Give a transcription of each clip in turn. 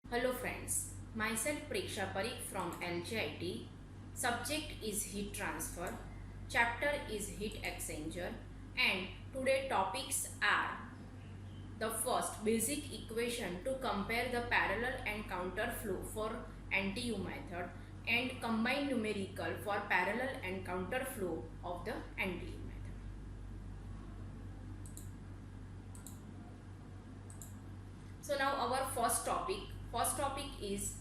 Hello friends, myself Preksha Parikh from LGIT. Subject is heat transfer, chapter is heat exchanger, and today topics are the first basic equation to compare the parallel and counter flow for NTU method and combined numerical for parallel and counter flow of the NTU method. So now our first topic is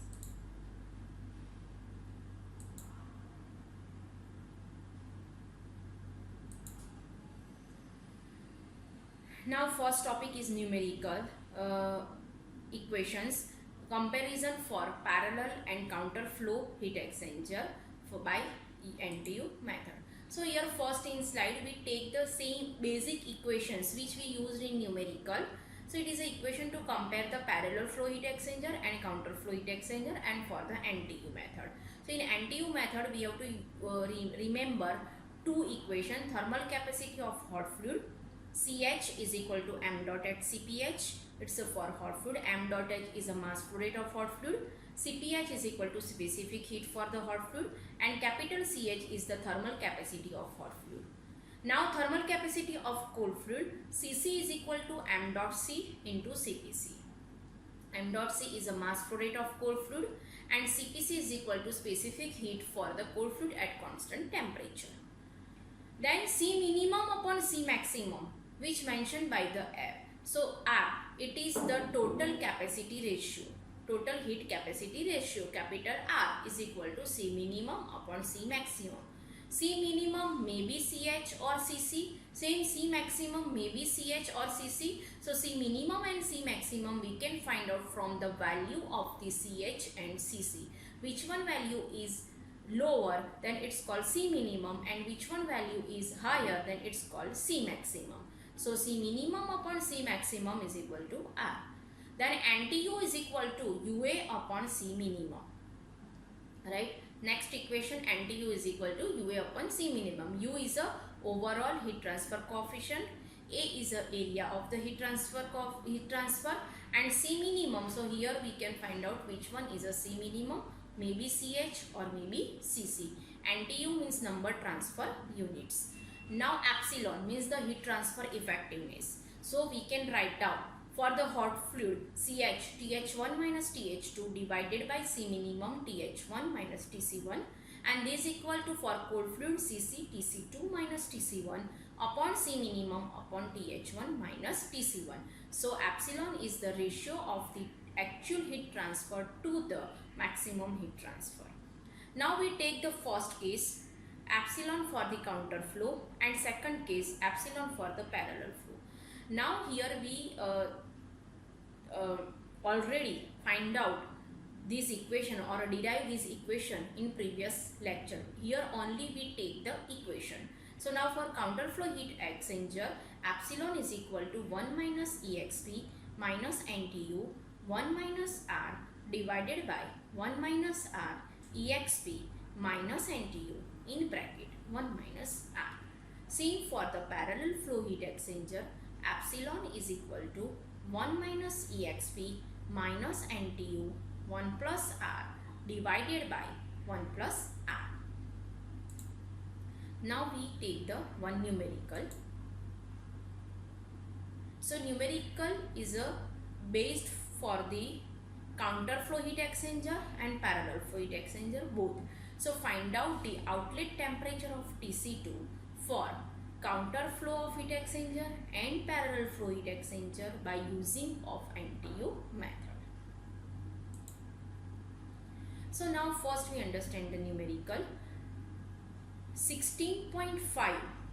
first topic is numerical equations comparison for parallel and counter flow heat exchanger by NTU method. So here first in slide we take the same basic equations which we used in numerical. So it is an equation to compare the parallel flow heat exchanger and counter flow heat exchanger and for the NTU method. So in NTU method we have to remember two equations: thermal capacity of hot fluid CH is equal to m dot at CPH. It's a for hot fluid. M dot H is a mass flow rate of hot fluid. CPH is equal to specific heat for the hot fluid, and capital CH is the thermal capacity of hot fluid. Now thermal capacity of cold fluid, Cc is equal to m dot C into Cpc. M dot C is a mass flow rate of cold fluid and Cpc is equal to specific heat for the cold fluid at constant temperature. Then C minimum upon C maximum, which mentioned by the air. So R, it is the total capacity ratio, total heat capacity ratio, capital R is equal to C minimum upon C maximum. C minimum may be CH or CC, same C maximum may be CH or CC. So C minimum and C maximum we can find out from the value of the CH and CC. Which one value is lower, then it's called C minimum, and which one value is higher, then it's called C maximum. So C minimum upon C maximum is equal to R. Then NTU is equal to UA upon C minimum. Right? Next equation, NTU is equal to UA upon C minimum. U is a overall heat transfer coefficient. A is the area of the heat transfer and C minimum. So here we can find out which one is a C minimum, maybe CH or maybe CC. NTU means number transfer units. Now epsilon means the heat transfer effectiveness. So we can write down for the hot fluid CH TH1 minus TH2 divided by C minimum TH1 minus TC1, and this is equal to for cold fluid CC TC2 minus TC1 upon C minimum upon TH1 minus TC1. So epsilon is the ratio of the actual heat transfer to the maximum heat transfer. Now we take the first case, epsilon for the counter flow, and second case epsilon for the parallel flow. Now here we already find out this equation or derive this equation in previous lecture. Here only we take the equation. So now for counter flow heat exchanger, epsilon is equal to 1 minus exp minus NTU 1 minus R divided by 1 minus R exp minus NTU in bracket 1 minus R. Same for the parallel flow heat exchanger, epsilon is equal to 1 minus exp minus NTU 1 plus R divided by 1 plus R. Now we take the one numerical. So numerical is a based for the counter flow heat exchanger and parallel flow heat exchanger both. So find out the outlet temperature of TC2 for counter flow of heat exchanger and parallel flow heat exchanger by using of NTU method. So now first we understand the numerical. 16.5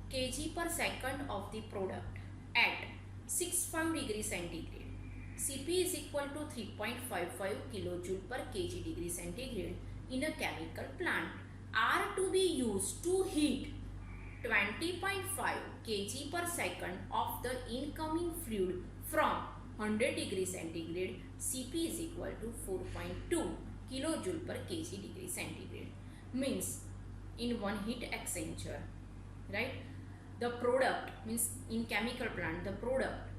kg per second of the product at 65 degree centigrade. Cp is equal to 3.55 kilojoule per kg degree centigrade in a chemical plant are to be used to heat 20.5 kg per second of the incoming fluid from 100 degree centigrade. Cp is equal to 4.2 kilojoule per kg degree centigrade. Means in one heat exchanger, right? The product means in chemical plant, the product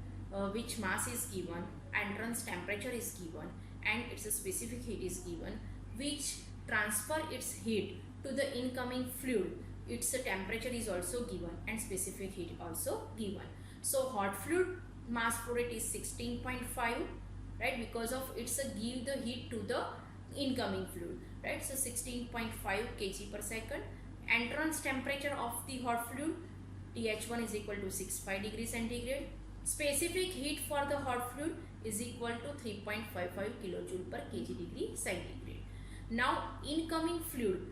which mass is given, entrance temperature is given, and its specific heat is given, which transfer its heat to the incoming fluid. Its temperature is also given and specific heat also given. So hot fluid mass flow rate is 16.5, right, because of it's give the heat to the incoming fluid, right. So 16.5 kg per second. Entrance temperature of the hot fluid TH1 is equal to 65 degrees centigrade. Specific heat for the hot fluid is equal to 3.55 kilojoule per kg degree centigrade. Now incoming fluid,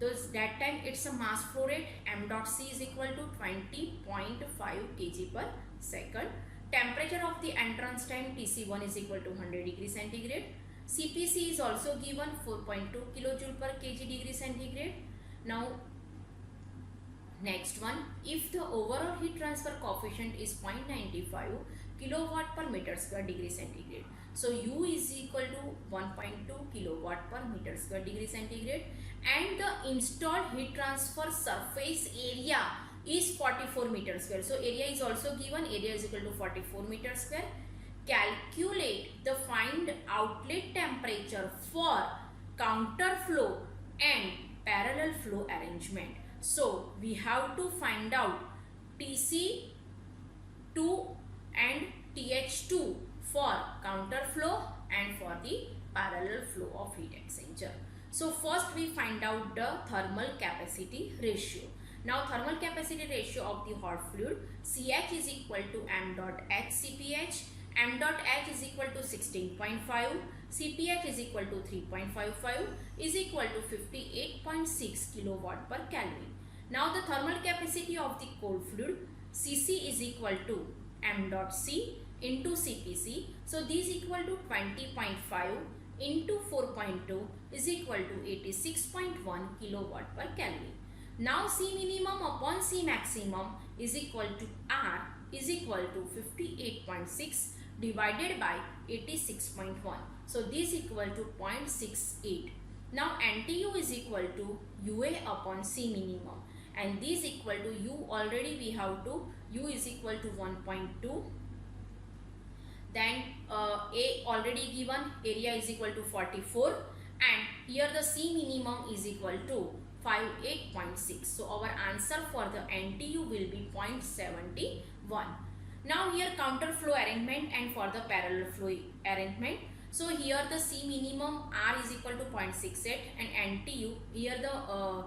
that time it's a mass flow rate m dot c is equal to 20.5 kg per second. Temperature of the entrance time TC1 is equal to 100 degrees centigrade. CPC is also given 4.2 kilojoule per kg degree centigrade. Now next one, if the overall heat transfer coefficient is 0.95 kilowatt per meter square degree centigrade, so U is equal to 1.2 kilowatt per meter square degree centigrade, and the installed heat transfer surface area is 44 meter square. So area is also given, area is equal to 44 meter square. Calculate the find outlet temperature for counter flow and parallel flow arrangement. So we have to find out TC2 and TH2 for counter flow and for the parallel flow of heat exchanger. So first we find out the thermal capacity ratio. Now thermal capacity ratio of the hot fluid, CH is equal to m dot h CPH, m dot h is equal to 16.5, CPH is equal to 3.55, is equal to 58.6 kilowatt per Kelvin. Now the thermal capacity of the cold fluid, Cc is equal to m dot c into CPC. So this is equal to 20.5 into 4.2 is equal to 86.1 kilowatt per Kelvin. Now C minimum upon C maximum is equal to R is equal to 58.6 divided by 86.1. So this is equal to 0.68. Now NTU is equal to UA upon C minimum, and this equal to U already we have to, U is equal to 1.2. Then A already given, area is equal to 44, and here the C minimum is equal to 58.6. So our answer for the NTU will be 0.71. Now here counter flow arrangement and for the parallel flow arrangement. So here the C minimum R is equal to 0.68 and NTU, here the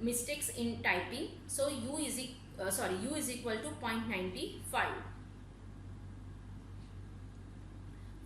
mistakes in typing. So U is equal to 0.95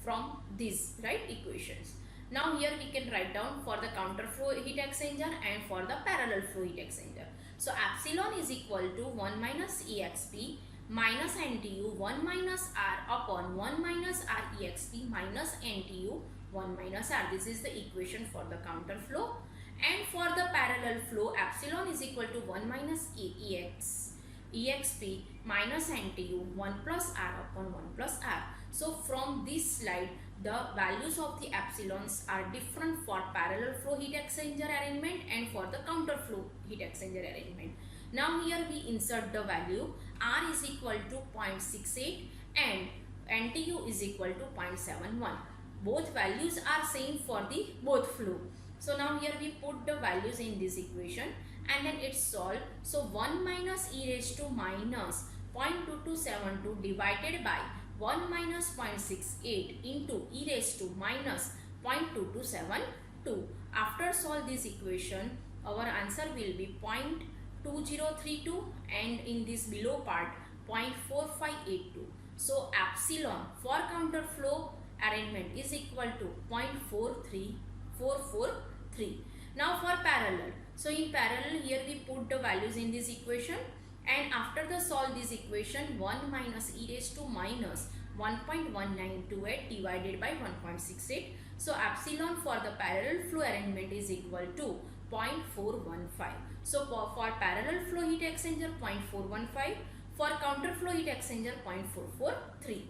from these, right, equations. Now here we can write down for the counter flow heat exchanger and for the parallel flow heat exchanger. So epsilon is equal to 1 minus EXP minus NTU 1 minus R upon 1 minus R EXP minus NTU 1 minus R. This is the equation for the counter flow. And for the parallel flow, epsilon is equal to 1 minus EXP minus NTU 1 plus R upon 1 plus R. So from this slide, the values of the epsilons are different for parallel flow heat exchanger arrangement and for the counter flow heat exchanger arrangement. Now here we insert the value. R is equal to 0.68 and NTU is equal to 0.71. Both values are same for the both flow. So now here we put the values in this equation and then it's solved. So 1 minus e raised to minus 0.2272 divided by 1 minus 0.68 into e raised to minus 0.2272. After solve this equation, our answer will be 0.2032 and in this below part 0.4582. So epsilon for counter flow arrangement is equal to 0.43443. Now for parallel. So in parallel here we put the values in this equation. And after the solve this equation, 1 minus e raised to minus 1.1928 divided by 1.68. So epsilon for the parallel flow arrangement is equal to 0.415. So for parallel flow heat exchanger 0.415, for counter flow heat exchanger 0.443.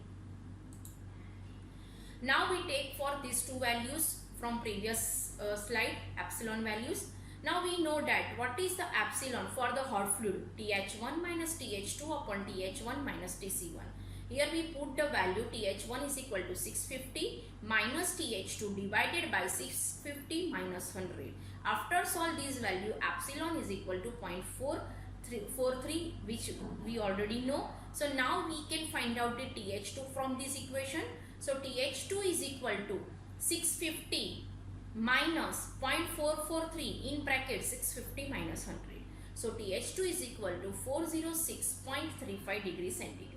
Now we take for these two values from previous slide, epsilon values. Now we know that what is the epsilon for the hot fluid, TH1 minus TH2 upon TH1 minus TC1. Here we put the value TH1 is equal to 650 minus TH2 divided by 650 minus 100. After solve this value, epsilon is equal to 0.443, which we already know. So now we can find out the TH2 from this equation. So TH2 is equal to 650 minus 0.443 in bracket 650 minus 100. So TH2 is equal to 406.35 degrees centigrade.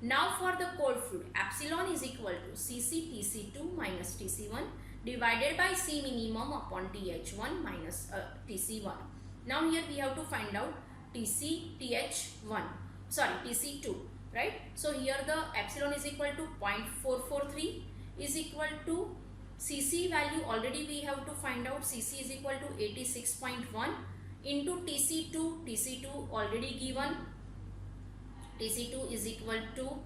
Now for the cold fluid, epsilon is equal to Cc Tc2 minus Tc1 divided by C minimum upon TH1 minus Tc1. Now here we have to find out TC2, right? So here the epsilon is equal to 0.443 is equal to Cc value already we have to find out. Cc is equal to 86.1 into Tc2 already given. Tc2 is equal to,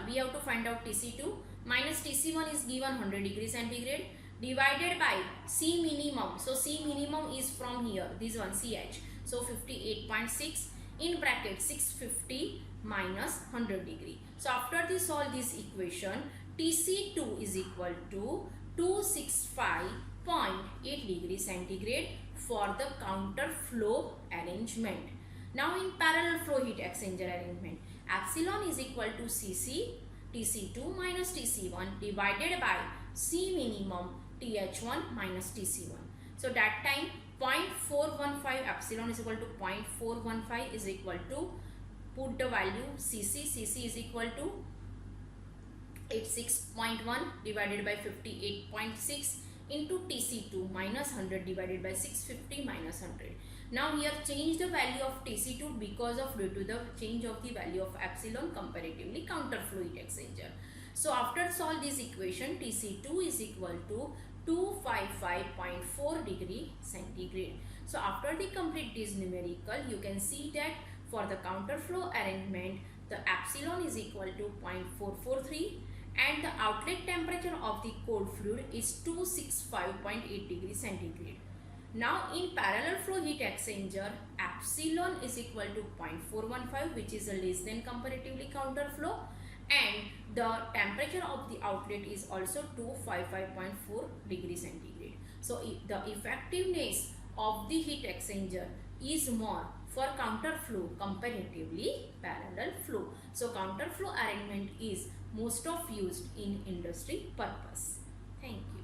we have to find out Tc2 minus Tc1 is given 100 degrees centigrade divided by C minimum. So C minimum is from here, this one CH. So 58.6 in bracket 650 minus 100 degree. So after this solve this equation, Tc2 is equal to 265.8 degrees centigrade for the counter flow arrangement. Now in parallel flow heat exchanger arrangement, epsilon is equal to Cc Tc2 minus Tc1 divided by C minimum Th1 minus Tc1. So that time 0.415 epsilon is equal to 0.415 is equal to, put the value Cc is equal to 86.1 divided by 58.6 into Tc2 minus 100 divided by 650 minus 100. Now here change the value of Tc2 because of due to the change of the value of epsilon comparatively counter flow heat exchanger. So after solve this equation, Tc2 is equal to 255.4 degree centigrade. So after the complete this numerical, you can see that for the counter flow arrangement, the epsilon is equal to 0.443 and the outlet temperature of the cold fluid is 265.8 degrees centigrade. Now in parallel flow heat exchanger, epsilon is equal to 0.415, which is a less than comparatively counter flow, and the temperature of the outlet is also 255.4 degrees centigrade. So the effectiveness of the heat exchanger is more for counter flow comparatively parallel flow. So counter flow arrangement is most of used in industry purpose. Thank you.